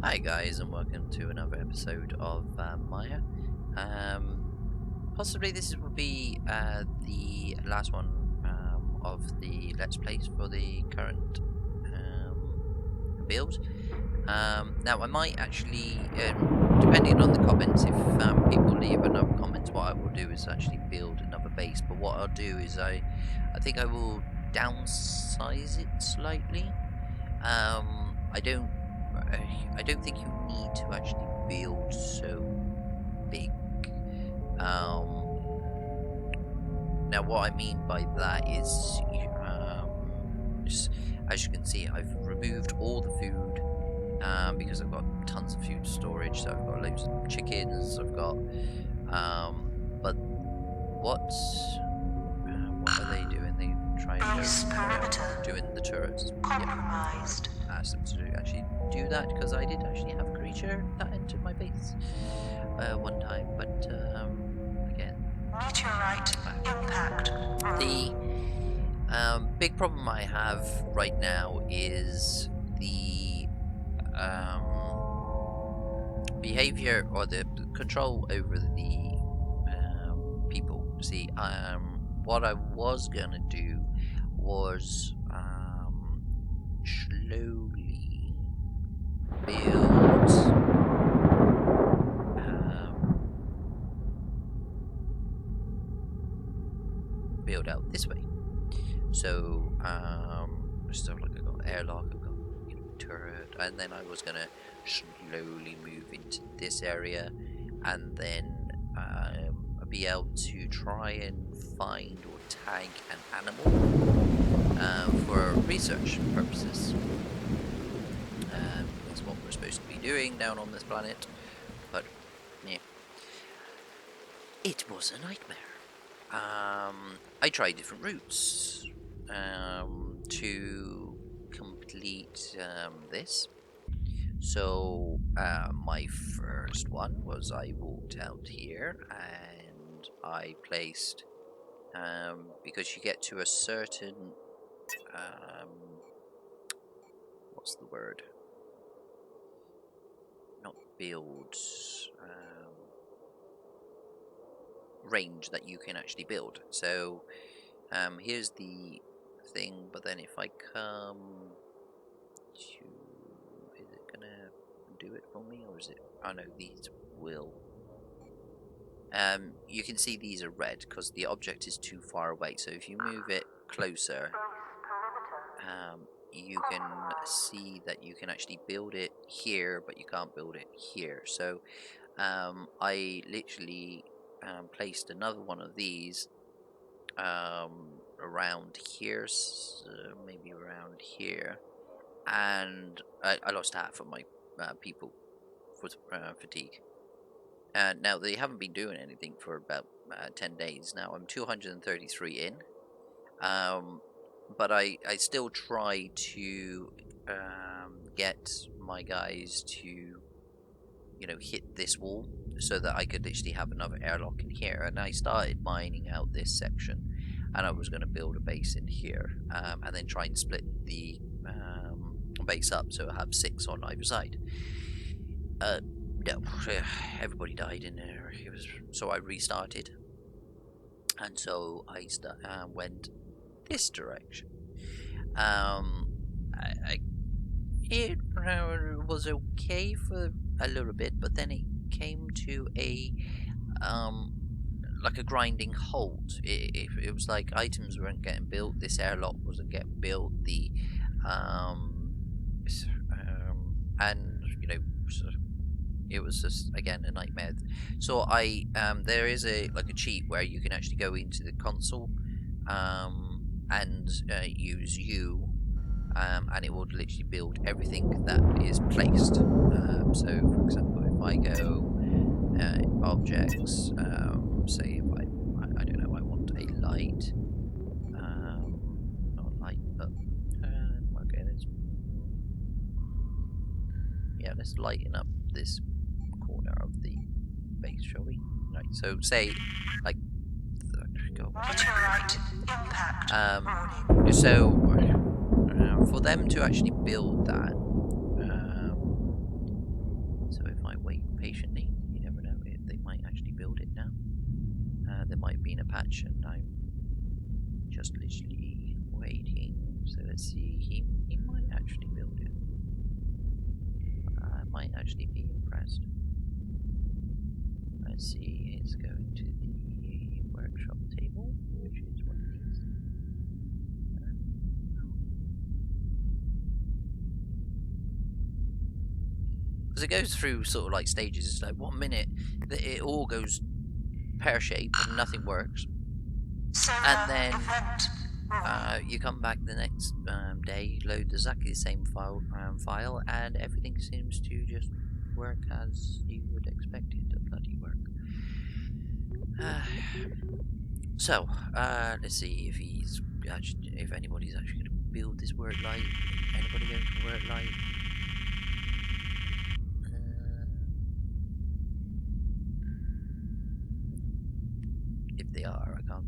Hi guys, and welcome to another episode of Maia. Possibly this will be the last one of the Let's Plays for the current build. Now I might actually, depending on the comments, if people leave enough comments, what I will do is actually build another base. But what I'll do is I think I will downsize it slightly. I don't think you need to actually build so big. Now what I mean by that is, as you can see, I've removed all the food because I've got tons of food storage. So I've got loads of chickens. I've got, but what are they doing? They trying to doing the turrets. Compromised. Yeah. Ask them to actually do that because I did actually have a creature that entered my base one time, but again, Meteorite impact. the big problem I have right now is the behavior or the control over the people. See, what I was gonna do was slowly build out this way. So so like I've got airlock, I've got turret, and then I was gonna slowly move into this area, and then be able to try and find or tag an animal for research purposes. That's what we're supposed to be doing down on this planet, but yeah, it was a nightmare. I tried different routes to complete this. So my first one was I walked out here and I placed, because you get to a certain, what's the word? Not build, range that you can actually build. So here's the thing, but then if I come to, is it gonna do it for me, or is it, oh no, these will. You can see these are red because the object is too far away, so if you move it closer, you can see that you can actually build it here, but you can't build it here. So I literally placed another one of these around here, so maybe around here, and I lost half of my people for fatigue. Now they haven't been doing anything for about 10 days now. I'm 233 in, but I still try to get my guys to hit this wall so that I could literally have another airlock in here. And I started mining out this section, and I was going to build a base in here, and then try and split the base up so I have 6 on either side. No, everybody died in there. So I restarted, and so I went this direction. It was okay for a little bit, but then it came to a like a grinding halt. It was like items weren't getting built, this airlock wasn't getting built, the and it was just again a nightmare. So I there is a cheat where you can actually go into the console and use U, and it will literally build everything that is placed. So for example, if I go objects, say if I don't know, I want a light, not light, but okay, yeah, let's lighten up this corner of the base, shall we? Right, so say like go. Meteorite impact. So for them to actually build that, there might have been a patch, and I'm just literally waiting. So let's see. He might actually build it. I might actually be impressed. Let's see. It's going to the workshop table, which is one of these. Because it goes through sort of like stages. It's like 1 minute that it all goes pear-shaped and nothing works, and then you come back the next day, load exactly the same file, and everything seems to just work as you would expect it to bloody work. So let's see if anybody's actually going to build this work light. Anybody going to work light? If they are, I can't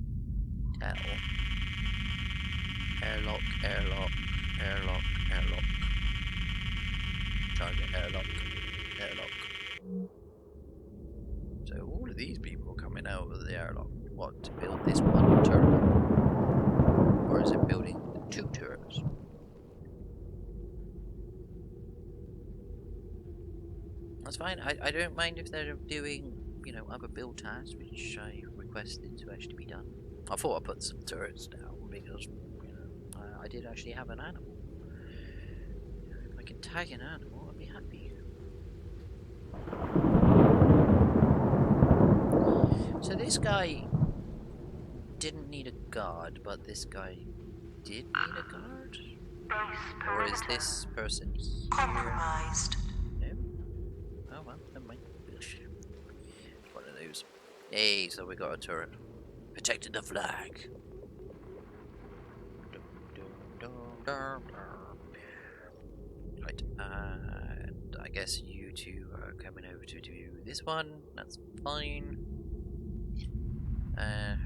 tell. Airlock, airlock, airlock, airlock. Target airlock, airlock. So all of these people are coming out of the airlock. What, to build this one turret? Or is it building 2 turrets? That's fine. I don't mind if they're doing, you know, other build tasks which I requested to actually be done. I thought I put some turrets down because, you know, I did actually have an animal. If I can tag an animal, I'd be happy. So this guy didn't need a guard, but this guy did need a guard? Or is this person here? Compromised. No? Oh well, never mind. One of those. Hey, so we got a turret. Protected the flag. Right, and I guess you two are coming over to do this one. That's fine.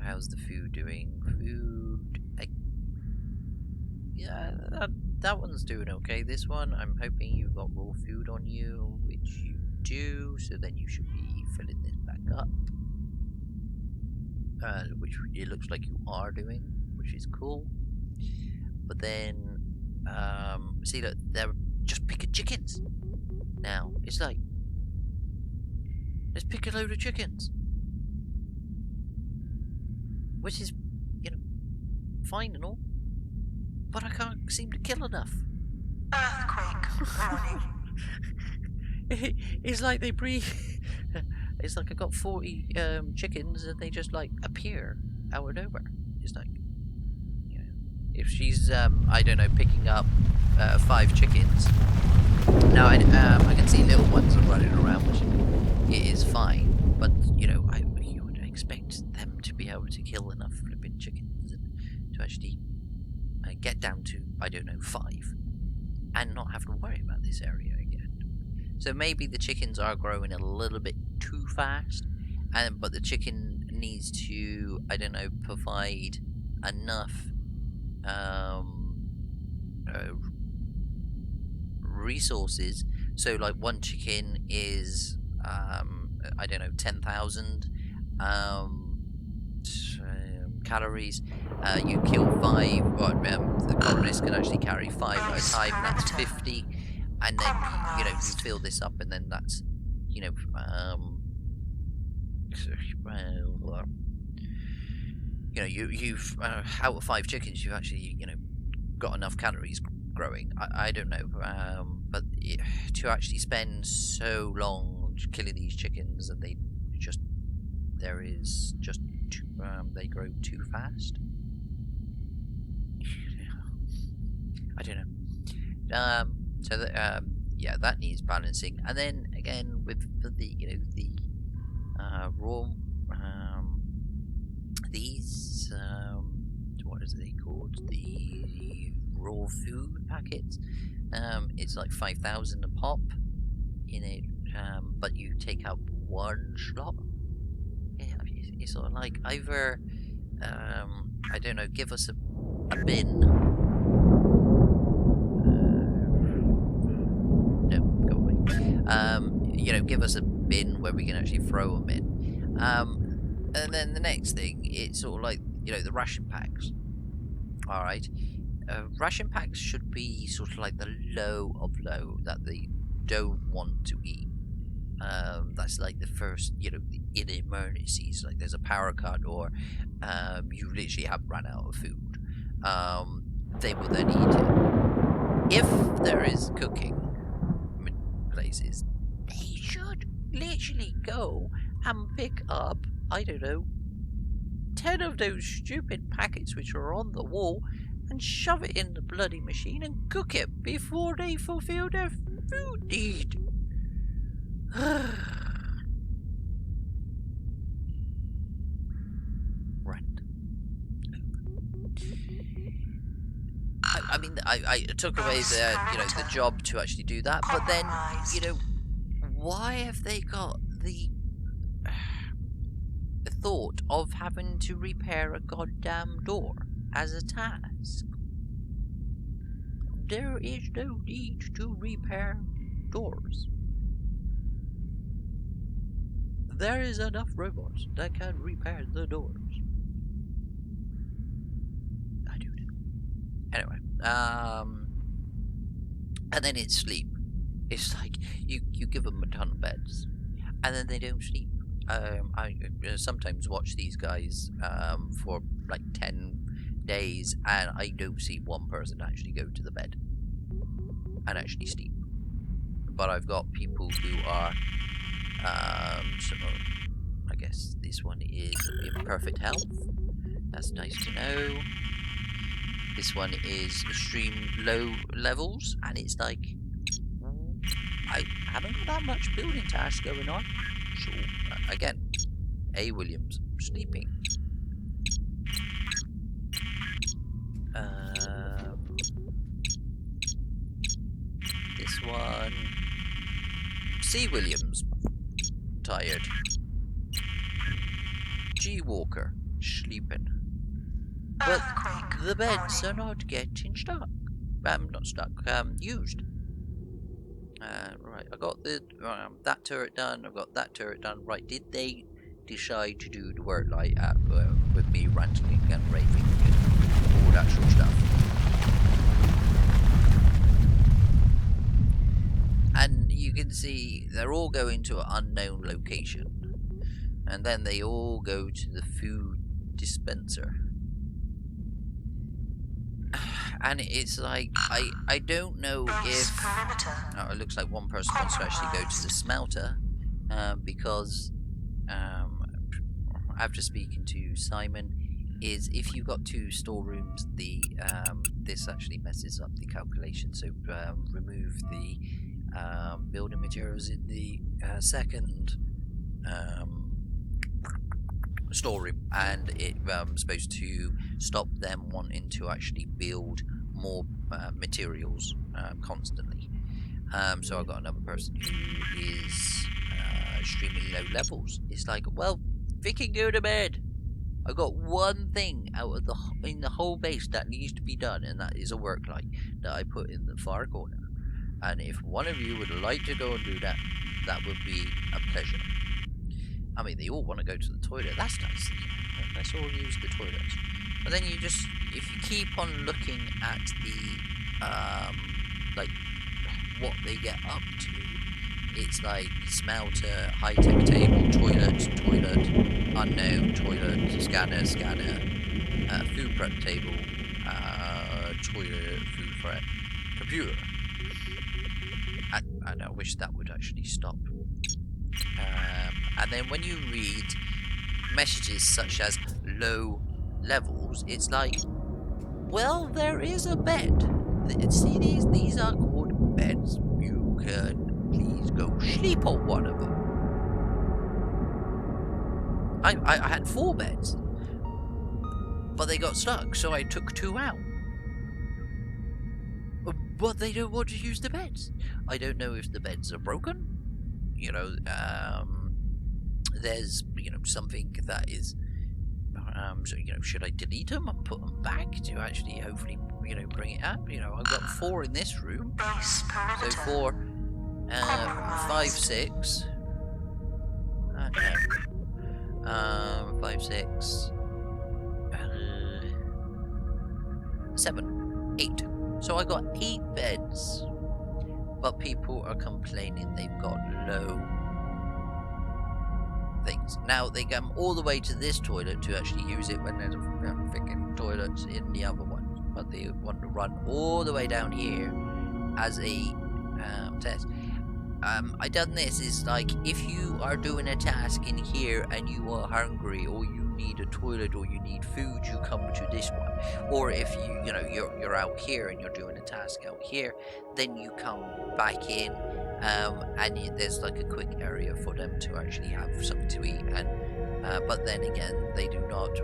How's the food doing? Food. Yeah, that one's doing okay. This one, I'm hoping you've got raw food on you, which you do, so then you should be filling this back up. Which it looks like you are doing, which is cool. But then, see, look, they're just picking chickens. Now, it's like, let's pick a load of chickens. Which is, you know, fine and all. But I can't seem to kill enough. Earthquake warning. It's like they breathe. It's like I got 40 chickens and they just like appear out of nowhere. It's like, you know, if she's I don't know, picking up 5 chickens. Now I can see little ones are running around, which it is fine. But you know, you would expect them to be able to kill enough flipping chickens to actually get down to, I don't know, 5, and not have to worry about this area again. So maybe the chickens are growing a little bit too fast, but the chicken needs to, I don't know, provide enough resources. So like one chicken is I don't know, 10,000 calories. You kill 5, the colonists can actually carry 5 at a time, that's 50, and then you know, you fill this up, and then that's, you know, you know, you've out of 5 chickens, you've actually, you know, got enough calories growing. I don't know, but to actually spend so long killing these chickens, and they just, there is just too, they grow too fast. I don't know. So that yeah, that needs balancing, and then again with the, you know, the raw these what is they called, the raw food packets. It's like 5,000 a pop in it, but you take out 1 slot. Yeah, it's sort of like either I don't know, give us a bin. No, go away. You know, give us a bin where we can actually throw them in. And then the next thing, it's sort of like, the ration packs. Alright. Ration packs should be sort of like the low of low that they don't want to eat. That's like the first, in emergencies, like there's a power cut or you literally have run out of food. They will then eat it. If there is cooking places, they should literally go and pick up, I don't know, 10 of those stupid packets which are on the wall and shove it in the bloody machine and cook it before they fulfill their food need. Right. I mean, I took away the job to actually do that, but then, why have they got the thought of having to repair a goddamn door as a task? There is no need to repair doors. There is enough robots that can repair the doors. I do know. Anyway, and then it's sleep. It's like you give them a ton of beds, and then they don't sleep. I sometimes watch these guys for like 10 days, and I don't see one person actually go to the bed and actually sleep. But I've got people who are, so I guess this one is in perfect health. That's nice to know. This one is extreme low levels, and it's like, I haven't got that much building tasks going on. So, again, A. Williams, sleeping. This one, C. Williams, tired. G. Walker, sleeping. But the beds are not getting stuck. Not stuck, used. Right, I got the that turret done. I've got that turret done. Right, did they decide to do the work light at with me ranting and raving and all that sort of stuff? And you can see they're all going to an unknown location, and then they all go to the food dispenser. And it's like, I don't know if... Oh, it looks like one person wants to actually go to the smelter, because after speaking to Simon, is if you've got two storerooms, this actually messes up the calculation. So remove the building materials in the second storeroom, and it's supposed to stop them wanting to actually build more materials constantly. So I've got another person who is extremely low levels. It's like, well, they can go to bed. I got one thing out of in the whole base that needs to be done, and that is a work light that I put in the far corner. And if one of you would like to go and do that, that would be a pleasure. I mean, they all want to go to the toilet. That's nice. Let's all use the toilets. But then you just, if you keep on looking at the, like, what they get up to, it's like smelter, high-tech table, toilet, unknown, toilet, scanner, food prep table, toilet, food prep, computer. And I wish that would actually stop. And then when you read messages such as low levels, it's like, well, there is a bed. See, these are called beds. You can please go sleep on one of them. I had 4 beds, but they got stuck, so I took 2 out. But they don't want to use the beds. I don't know if the beds are broken. There's, something that is, so, should I delete them and put them back to actually hopefully, bring it up? I've got 4 in this room. So 4, 5, 6. 5, 6, 7, 8. So I got 8 beds. But people are complaining they've got low things. Now they come all the way to this toilet to actually use it when there's a freaking toilets in the other one. But they want to run all the way down here as a test. I done this is like if you are doing a task in here and you are hungry or you need a toilet or you need food, you come to this one. Or if you're out here and you're doing a task out here, then you come back in, and there's like a quick area for them to actually have something to eat. And but then again, they do not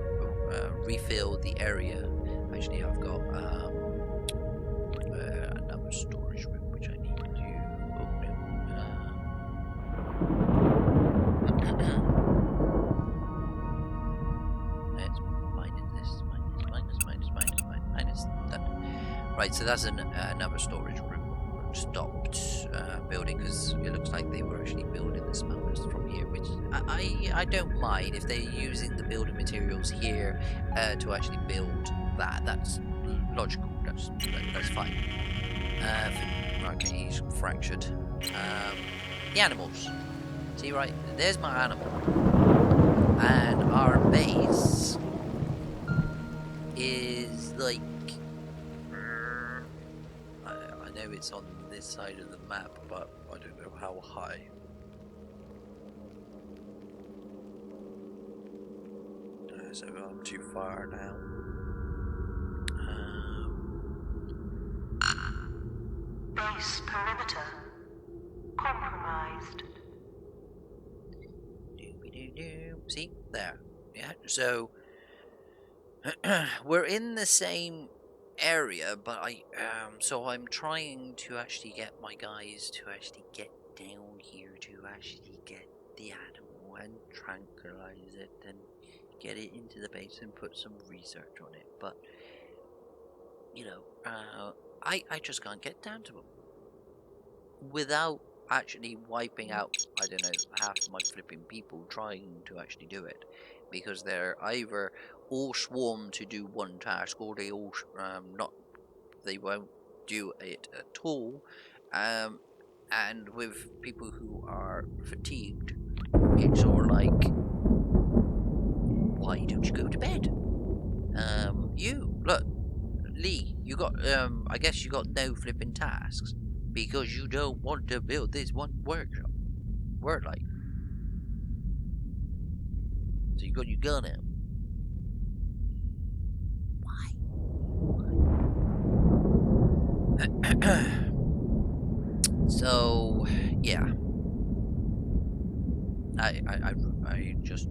refill the area. Actually, I've got another storage room which I need to open. Let's minus this, minus that. Right, so that's another storage room. Stopped building because it looks like they were actually building the smelters from here, which I don't mind if they're using the building materials here to actually build that. That's logical. That's fine. Okay, he's fractured. The animals. See, right, there's my animal. And our base is like... I know it's on this side of the map, but I don't know how high. So I'm too far now. Base perimeter compromised. See? There. Yeah, so we're in the same area, but so I'm trying to actually get my guys to actually get down here to actually get the animal and tranquilize it and get it into the base and put some research on it. But I just can't get down to them without actually wiping out, I don't know, half of my flipping people trying to actually do it, because they're either all swarm to do one task, or they all they won't do it at all. And with people who are fatigued, it's sort of like, why don't you go to bed? You look, Lee, you got I guess you got no flipping tasks because you don't want to build this one workshop. Word like. So you got your gun out. Why? So yeah, I just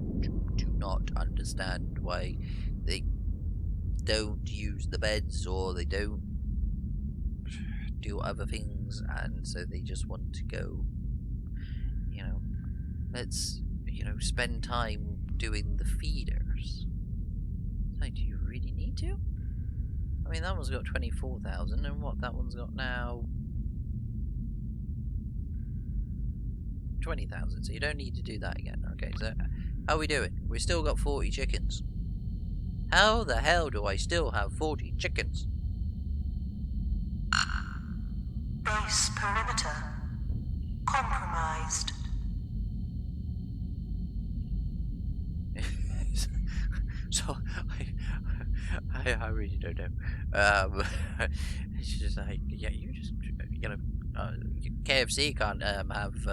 do not understand why they don't use the beds or they don't do other things, and so they just want to go, let's spend time doing the feeders. Like, do you really need to? I mean, that one's got 24,000, and what that one's got now, 20,000. So you don't need to do that again. Okay, so how are we doing? We still got 40 chickens. How the hell do I still have 40 chickens? Base perimeter compromised. So I really don't know. It's just like, yeah, you just KFC can't have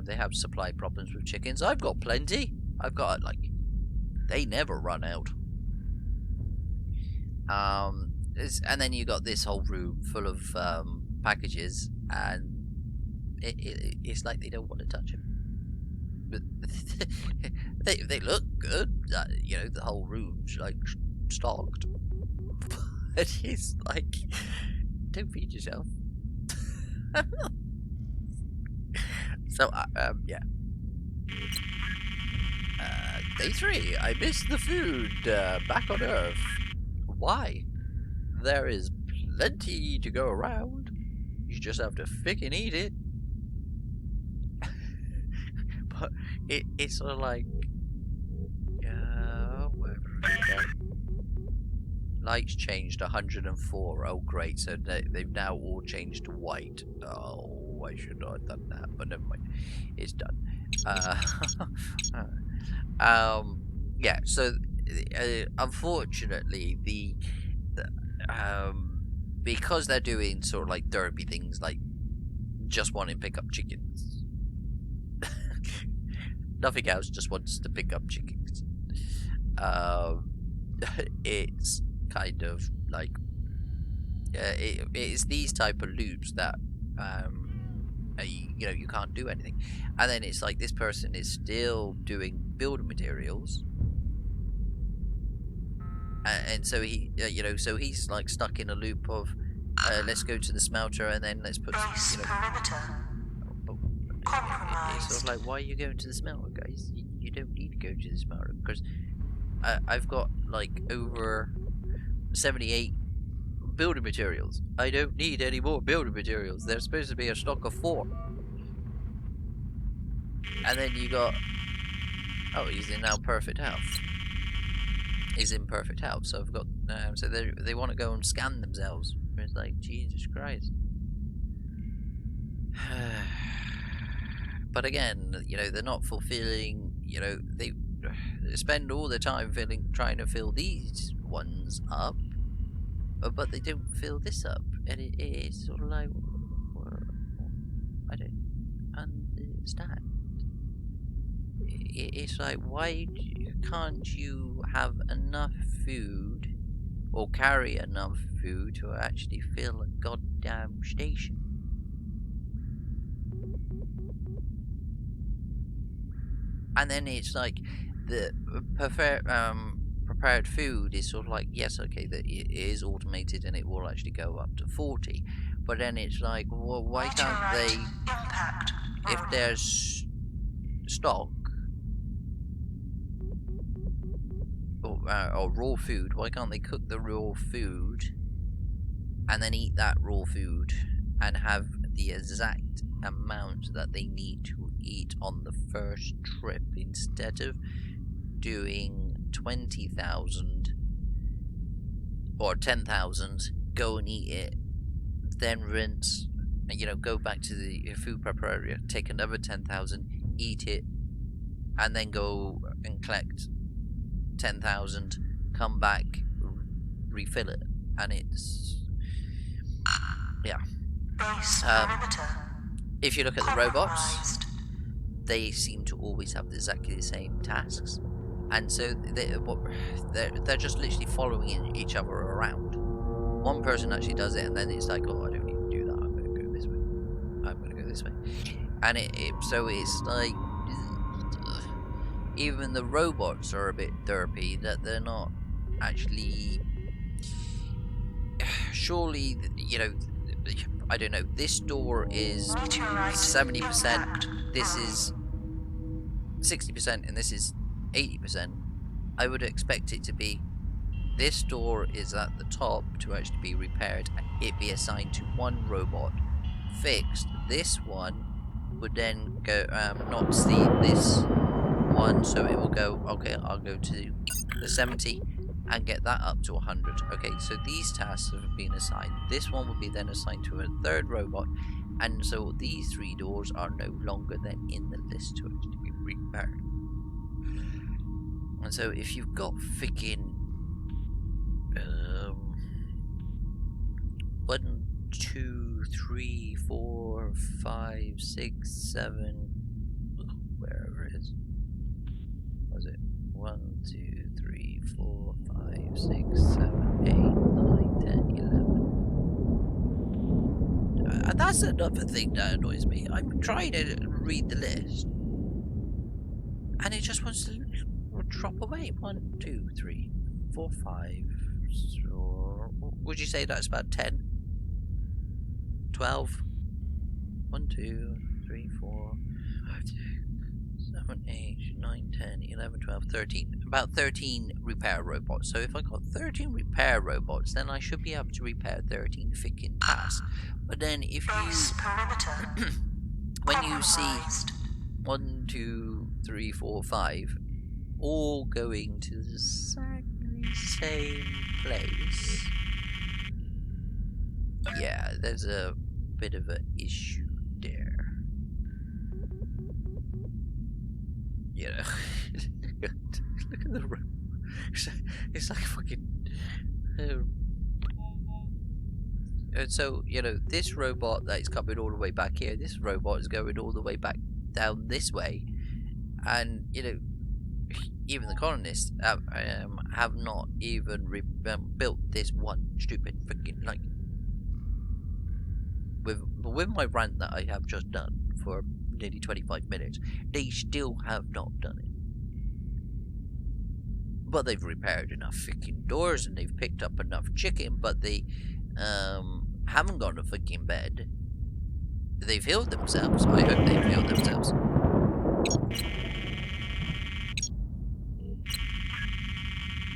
they have supply problems with chickens. I've got plenty. I've got they never run out. And then you got this whole room full of packages, and it's like they don't want to touch them. But they look good. The whole room's stocked. But it's like, don't feed yourself. So yeah. Day 3. I missed the food. Back on Earth. Why? There is plenty to go around. You just have to frickin' eat it. But it's sort of like, Okay. Lights changed 104. Oh, great. So they've now all changed to white. Oh, I should not have done that, but never mind. It's done. Yeah. So, unfortunately, because they're doing sort of like derpy things, like just wanting to pick up chickens. Nothing else. Just wants to pick up chickens. It's kind of like it's these type of loops that you can't do anything, and then it's like this person is still doing building materials, and so so he's like stuck in a loop of let's go to the smelter and then let's put Base perimeter it's sort of like, why are you going to the smelter, guys? You don't need to go to the smelter because I've got like over 78 building materials. I don't need any more building materials. There's supposed to be a stock of 4. And then you got, oh, he's in now perfect health. He's in perfect health. So I've got, so they want to go and scan themselves. It's like, Jesus Christ. But again, they're not fulfilling, they spend all the time trying to fill these ones up, but they don't fill this up, and it's sort of like, well, I don't understand. It's like, why can't you have enough food or carry enough food to actually fill a goddamn station? And then it's like the prepared food is sort of like, yes, okay, that it is automated and it will actually go up to 40. But then it's like, well, why can't they, if there's stock or raw food, why can't they cook the raw food and then eat that raw food and have the exact amount that they need to eat on the first trip, instead of doing 20,000 or 10,000, go and eat it, then rinse, and go back to the food prep area, take another 10,000, eat it, and then go and collect 10,000, come back, refill it, and it's if you look at the robots, they seem to always have exactly the same tasks, and so they're just literally following each other around. One person actually does it, and then it's like, oh, I don't need to do that. I'm going to go this way. I'm going to go this way, and so it's like even the robots are a bit derpy, that they're not actually. Surely, I don't know. This door is 70%. This is 60%, and this is 80%. I would expect it to be, this door is at the top to actually be repaired, and it be assigned to one robot, fixed. This one would then go not see this one, so it will go, okay, I'll go to the 70 and get that up to 100. Okay, so these tasks have been assigned. This one will be then assigned to a third robot, and so these 3 doors are no longer then in the list to actually be repaired. And so if you've got freaking 1, 2, 3, 4, 5, 6, 7, wherever it is, was it 1, 2, 3, 4, 5, 6, 7, 8, 9, 10, 11. And that's another thing that annoys me. I'm trying to read the list, and it just wants to drop away. 1, 2, 3, 4, 5. So would you say that's about 10? 12? 1, 2, 3, 4, 5, 6, 7, 8, 9, 10, 11, 12, 13. About 13 repair robots. So if I got 13 repair robots, then I should be able to repair 13 freaking tasks. But then if you when you see 1, 2, 3, 4, 5, all going to the exactly same place. Yeah, there's a bit of an issue there. You know, look at the room. It's like fucking. And so, you know, this robot that is coming all the way back here, this robot is going all the way back down this way. And, you know, even the colonists have not even built this one stupid freaking, like, with my rant that I have just done for nearly 25 minutes, they still have not done it. But they've repaired enough freaking doors and they've picked up enough chicken, but they haven't gone to freaking bed. They've healed themselves. I hope they've healed themselves.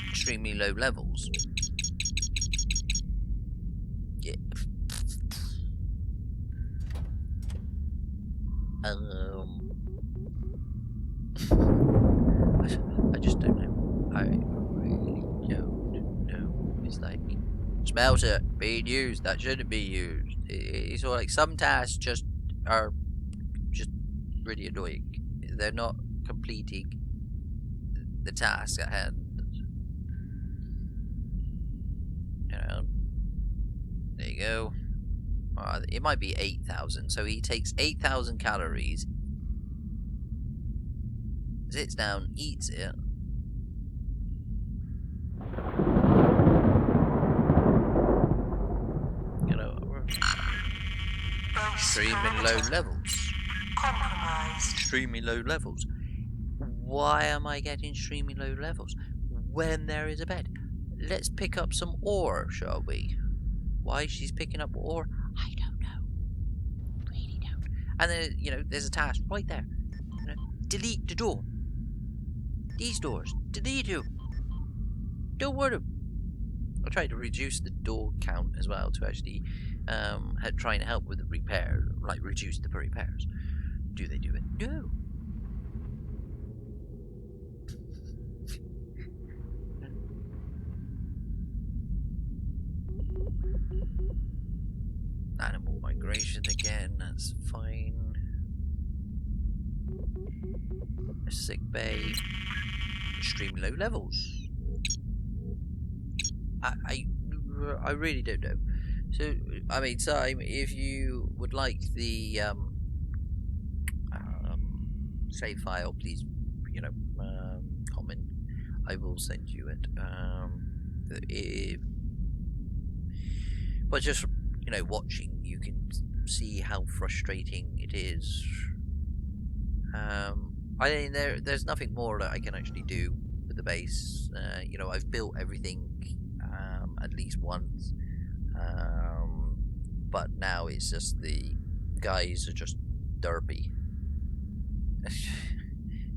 Extremely low levels. Yeah. I just don't know. I really don't know. It's like, smelter being used that shouldn't be used. It's all like some tasks just are just really annoying. They're not completing the task at hand. You know, there you go. It might be 8,000. So he takes 8,000 calories, sits down, eats it. You know, we're extremely low levels. Compromised. Extremely low levels. Why am I getting extremely low levels when there is a bed? Let's pick up some ore, shall we? Why she's picking up ore, I don't know. Really don't. And then, you know, there's a task right there. You know, delete the door. These doors, delete them. Don't want them. I'll try to reduce the door count as well to actually try and help with the repair, like reduce the repairs. Do they do it? No. Animal migration again, that's fine. A sick bay. Extremely low levels. I really don't know. So, I mean, Simon, if you would like the save file, please, you know, comment. I will send you it. But just, you know, watching, you can see how frustrating it is. I mean, there's nothing more that I can actually do with the base. You know, I've built everything at least once, but now it's just the guys are just derpy.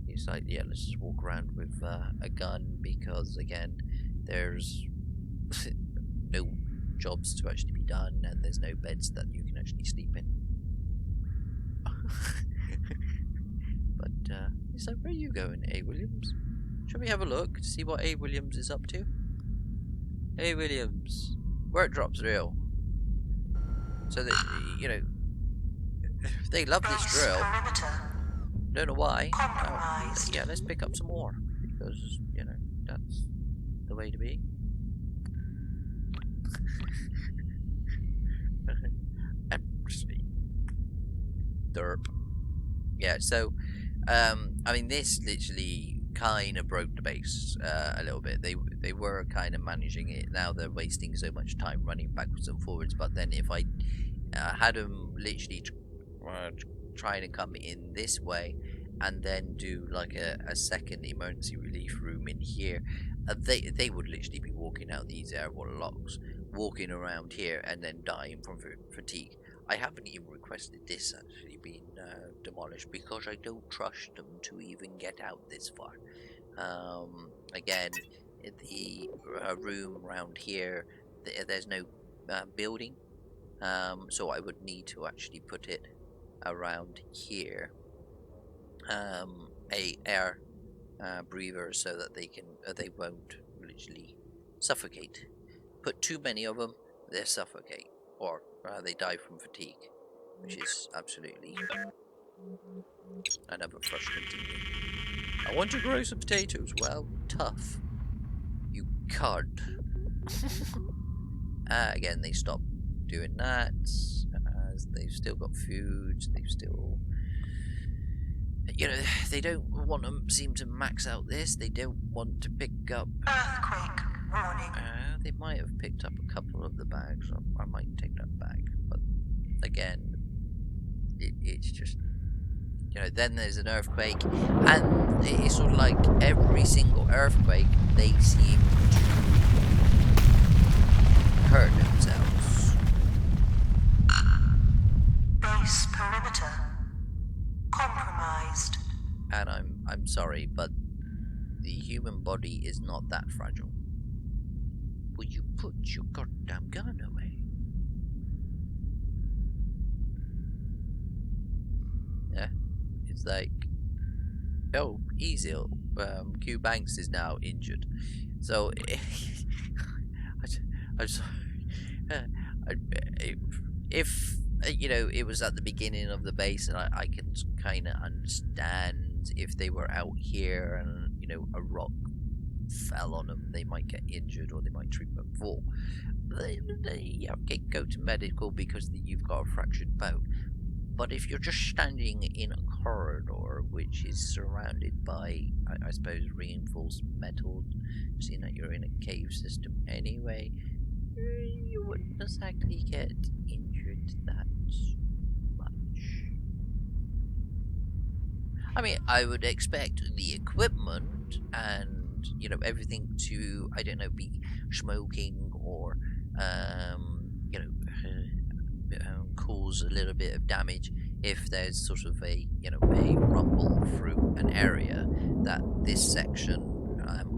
It's like, yeah, let's just walk around with a gun because, again, there's no jobs to actually be done and there's no beds that you can actually sleep in. But so where are you going, A. Williams? Shall we have a look to see what A. Williams is up to? A. Williams, work drops real. So that, you know, they love this drill. Don't know why. Yeah, let's pick up some more because, you know, that's the way to be. Derp. Yeah, so I mean, this literally kind of broke the base a little bit. They were kind of managing it. Now they're wasting so much time running backwards and forwards. But then if I had them literally trying to come in this way and then do like a second emergency relief room in here, they would literally be walking out these airwall locks, walking around here and then dying from fatigue. I haven't even requested this actually being demolished because I don't trust them to even get out this far. Again, the room around here, there's no building, so I would need to actually put it around here. A air breathers so that they won't literally suffocate. Put too many of them, they suffocate, or they die from fatigue, which is absolutely another frustrating thing. I want to grow some potatoes. Well, tough. You can't. Again, they stop doing that. They've still got food. They've still, they don't want to seem to max out this. They don't want to pick up. Earthquake warning. They might have picked up a couple of the bags. I might take that back. But again, it's just, then there's an earthquake, and it's sort of like every single earthquake, they seem to hurt themselves. Base perimeter compromised. And I'm sorry, but the human body is not that fragile. Will you put your goddamn gun away? Yeah, it's like, oh, easy. Q Banks is now injured, so I'm sorry. If it was at the beginning of the base, and I can kind of understand if they were out here and a rock fell on them, they might get injured or they might trip and fall. Okay, go to medical because you've got a fractured bone. But if you're just standing in a corridor which is surrounded by, I suppose, reinforced metal, seeing that you're in a cave system anyway, you wouldn't exactly get injured that much. I mean, I would expect the equipment and everything to, I don't know, be smoking or cause a little bit of damage if there's sort of a rumble through an area that this section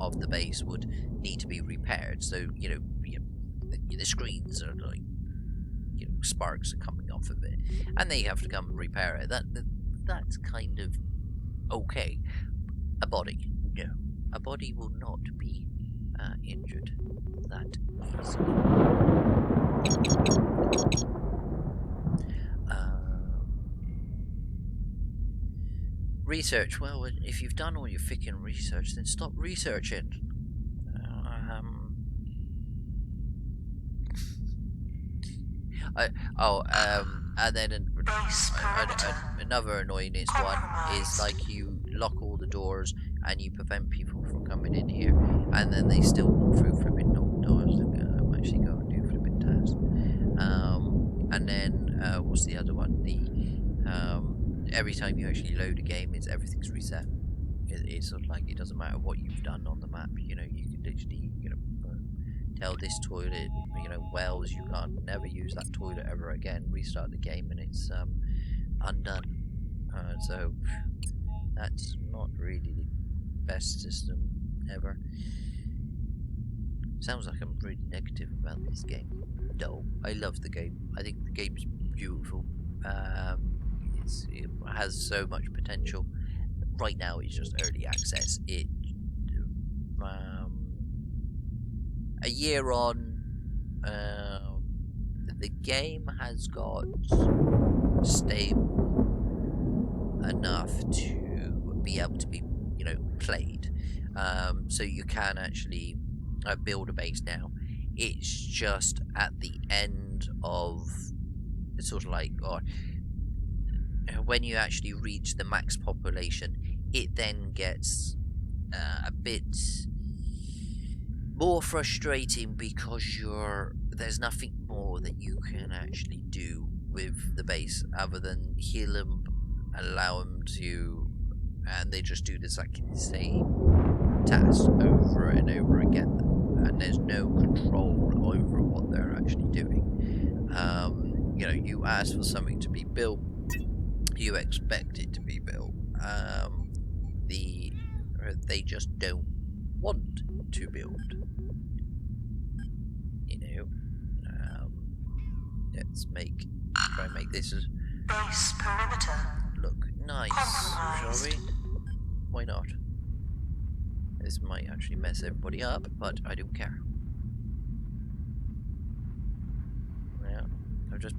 of the base would need to be repaired. So the screens are like sparks are coming off of it, and they have to come and repair it. That's kind of okay. A body, no, a body will not be injured that easily. Research. Well, if you've done all your freaking research, then stop researching. And then another annoyance one is like you lock all the doors and you prevent people from coming in here, and then they still walk through flipping doors and actually go and do flipping tasks. And then what's the other one? Every time you actually load a game, everything's reset. It's sort of like it doesn't matter what you've done on the map. You can literally tell this toilet, Wells, you can't never use that toilet ever again. Restart the game and it's undone. So that's not really the best system ever. Sounds like I'm really negative about this game. No, I love the game. I think the game's beautiful. It has so much potential. Right now it's just early access. A year on, the game has got stable enough to be able to be, played. So you can actually build a base now. It's just at the end of sort of like, when you actually reach the max population, it then gets a bit more frustrating because there's nothing more that you can actually do with the base other than heal them, allow them to, and they just do exactly the same task over and over again, and there's no control over what they're actually doing. You ask for something to be built, you expect it to be built. They just don't want to build. Let's try and make this Base perimeter look nice, shall we? Why not? This might actually mess everybody up, but I don't care. Yeah, I've just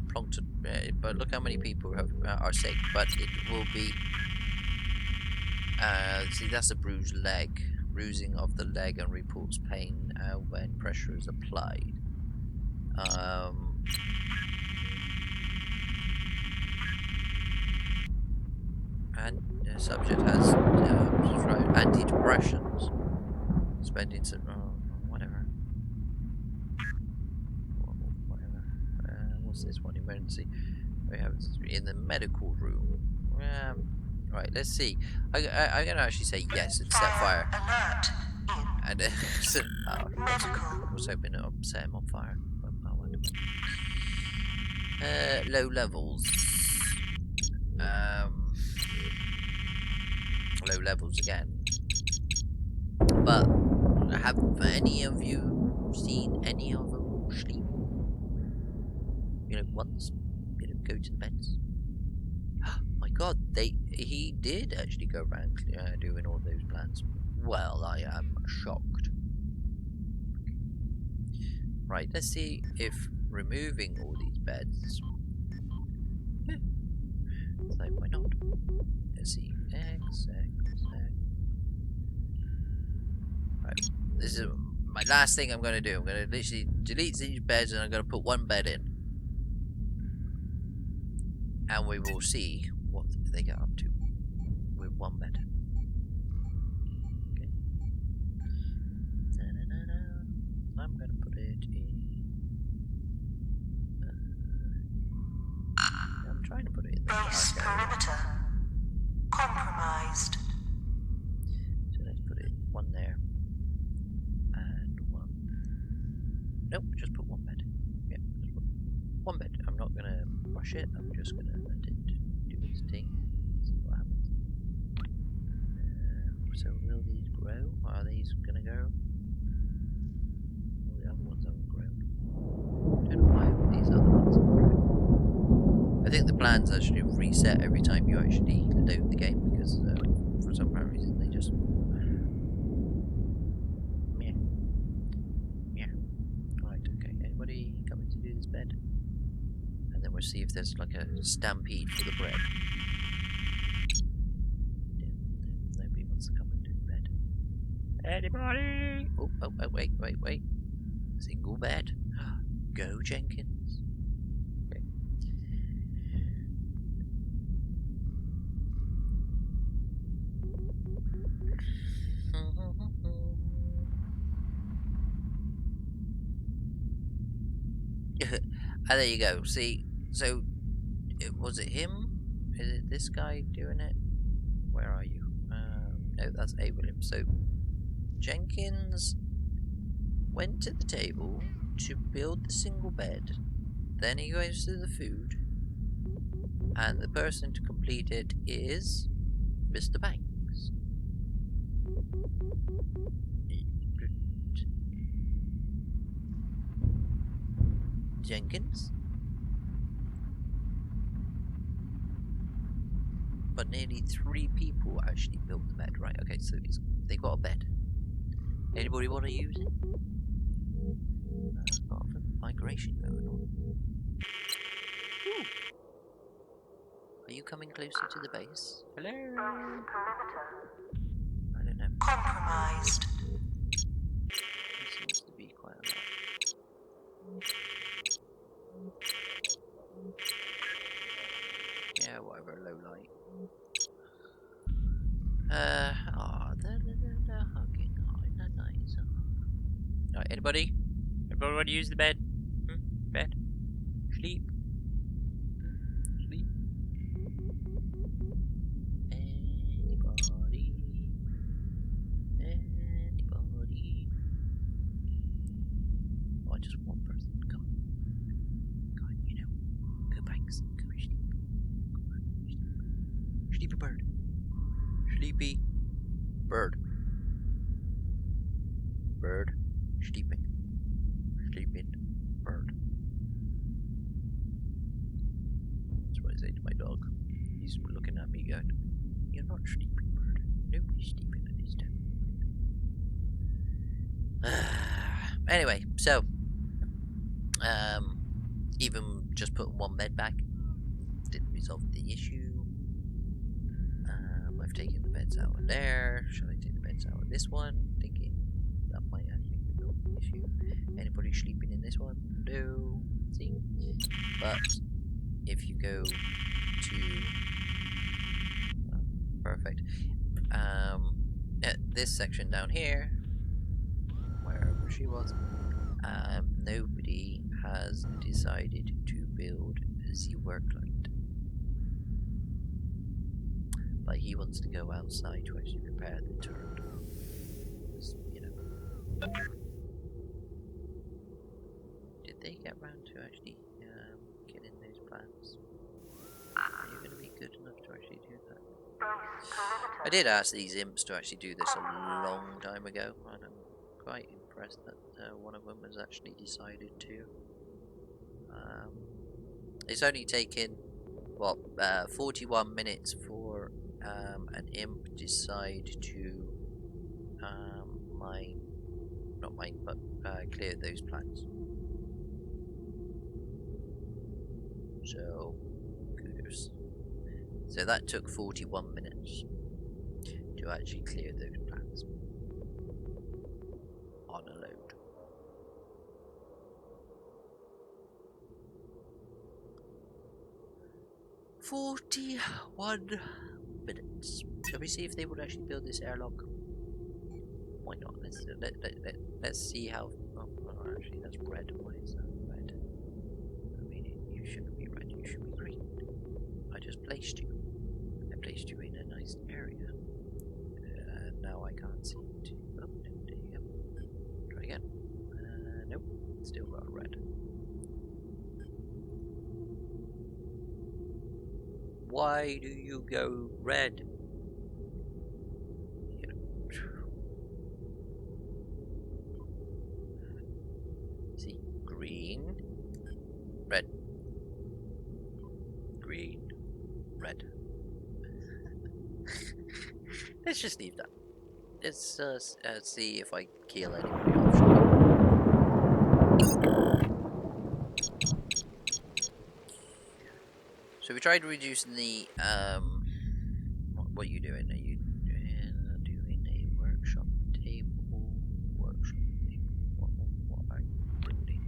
plonked it, but look how many people are sick. But it will be. See, that's a bruised leg. Bruising of the leg and reports pain when pressure is applied. And the subject has antidepressants. Spending some whatever. What's this one? Emergency. We have in the medical room. Right. Let's see. I'm gonna actually say yes and set fire. Alert in And I medical. was hoping to set him on fire. But I won't. Low levels. Low levels again. But have any of you seen any of them sleep? You know, once, you know, go to the beds. My God, he did actually go around doing all those plans. Well, I am shocked. Right, let's see if removing all these beds. Yeah. So why not? Let's see. X. Right. This is my last thing I'm going to do. I'm going to literally delete these beds and I'm going to put one bed in. And we will see what they get up to with one bed. Okay. I'm going to put it in. I'm trying to put it in the Base perimeter compromised. So let's put it one there. And one. Nope, just put one bed. Yeah, just put one bed. I'm not going to rush it. I'm just going to let it do its thing. See what happens. So will these grow? Are these going to go? All the other ones haven't grown. I don't know why all these other ones haven't grown. I think the plans actually reset every time you actually load the game because for some reason they just meh. Right, okay. Anybody coming to do this bed? And then we'll see if there's like a stampede for the bread. Nobody wants to come and do the bed. Anybody? Oh, wait. Single bed. Go, Jenkins. Okay. There you go. See, so was it him? Is it this guy doing it? Where are you? No, that's A. Williams. So Jenkins went to the table to build the single bed. Then he goes to the food, and the person to complete it is Mr. Banks. Jenkins? But nearly 3 people actually built the bed, right? Okay, so they got a bed. Anybody want to use it? There's a lot of migration going on. Ooh. Are you coming closer to the base? Hello? I don't know. Compromised. There seems to be quite a lot. Yeah, whatever, low light. They're hugging. Oh, isn't that nice? Alright, anybody? Everybody want to use the bed? Bed? Sleep? Sleep? Anybody? Oh, just one person. Come on. Come on, you know. Go, Banks. Go sleep. Come on, sleep. Sleepy bird. Sleepy bird. Bird. Sleeping. Sleeping bird. That's what I say to my dog. He's looking at me going, "You're not sleeping, bird. Nobody's sleeping at this time." Anyway, so even just putting one bed back didn't resolve the issue. I've taken the beds out of there. Shall I take the beds out of this one? Thinking that might actually resolve the issue. Anybody sleeping in this one? No. See? But if you go to perfect. At this section down here, wherever she was, nobody has decided to build the worklight. But he wants to go outside to actually repair the turret. You know. Did they get round to actually getting those plans? Are you going to be good enough to actually do that? I did ask these imps to actually do this a long time ago, and I'm quite impressed that one of them has actually decided to. It's only taken, what, 41 minutes for an imp decide to clear those plans. So, kudos. So that took 41 minutes to actually clear those plans on a load. "41 minutes. Shall we see if they would actually build this airlock? Why not? Let's see how. Oh, actually, that's red. Why is that red? I mean, you shouldn't be red. You should be green. I just placed you. I placed you in a nice area. Now I can't see it. Oh, there you go. Try again. Nope. Still got red. Why do you go red? See, green, red, green, red. Let's just leave that. Let's see if I kill anybody off. So we tried reducing the what are you doing? Are you doing a workshop table? Workshop table. What are you building?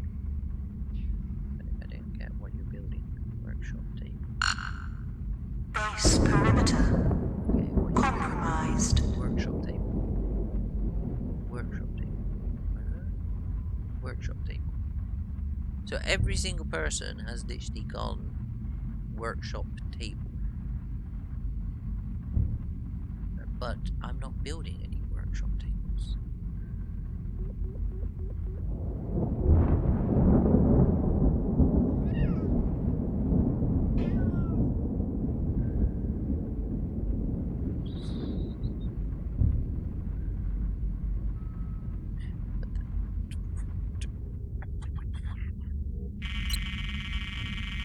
I didn't get what you're building. Workshop table. Base perimeter. Okay, Compromised. Workshop table. Workshop table. Workshop table. So every single person has literally gone workshop table. But I'm not building any workshop tables.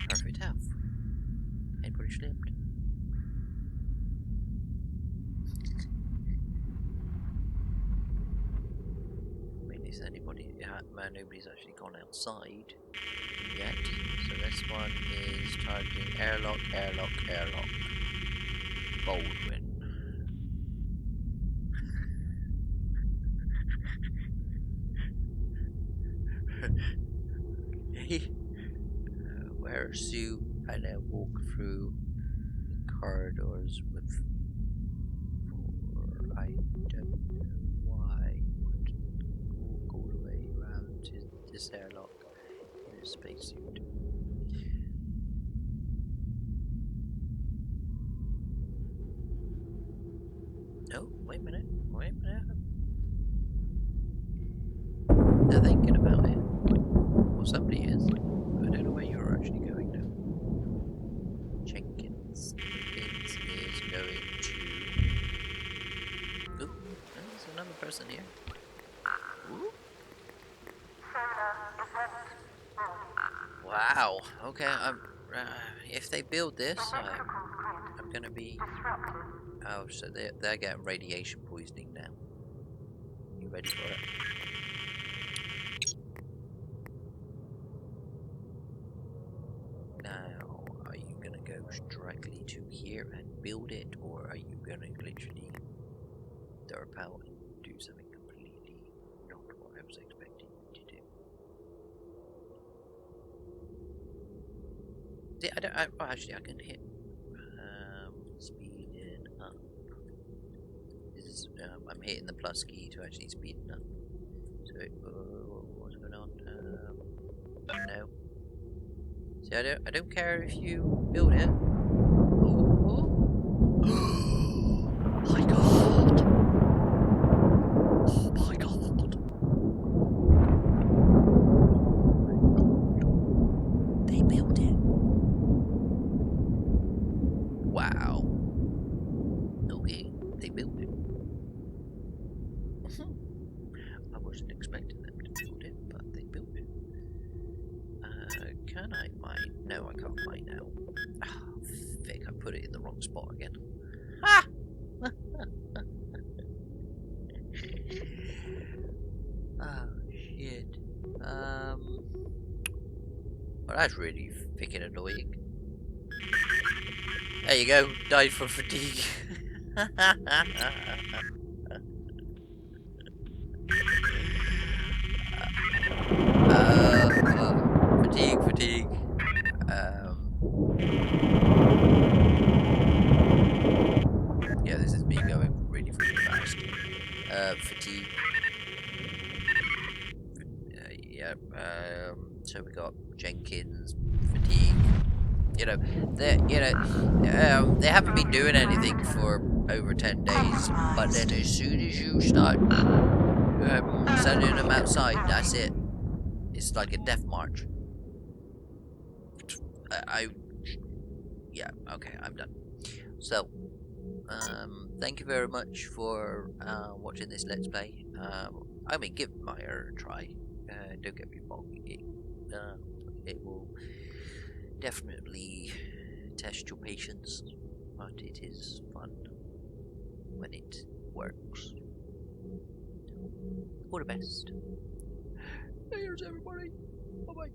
Perfect health. Anybody slept? I mean, is anybody? Nobody's actually gone outside yet. So this one is targeting airlock, airlock, airlock. Baldwin. Okay. Wear a suit and then walk through the corridors with. I don't know why would walk all the way around to this airlock in a spacesuit. No, wait a minute. Wait a minute. They're thinking about it. Well, somebody is. I don't know where you're actually going now. Jenkins is going to. Ooh, there's another person here. Ooh. Wow. Okay. If they build this, I'm gonna be. Oh, so they're getting radiation poisoning now. You ready for it? build it, or are you gonna literally derp out and do something completely not what I was expecting you to do? See, oh, actually, I can hit speed it up. This is, I'm hitting the plus key to actually speed it up. So, what's going on? No. See, I don't care if you build it. Oh, my god! Oh my god! They built it. Wow. Okay, they built it. I wasn't expecting them to build it, but they built it. Can I mine? No, I can't mine now. Oh, Vic, I put it in the wrong spot again. Ah! Oh, shit. Well, that's really freaking annoying. There you go, died from fatigue. Fatigue. Yeah, this is me going really fast. Fatigue. Yeah. So we got Jenkins, fatigue. You know, they haven't been doing anything for over 10 days, but then as soon as you start sending them outside, that's it. It's like a death march. Yeah, okay, I'm done. So, thank you very much for watching this Let's Play. I mean, give Maia a try. Don't get me wrong, it will definitely test your patience, but it is fun when it works. All the best. Cheers, everybody. Bye bye.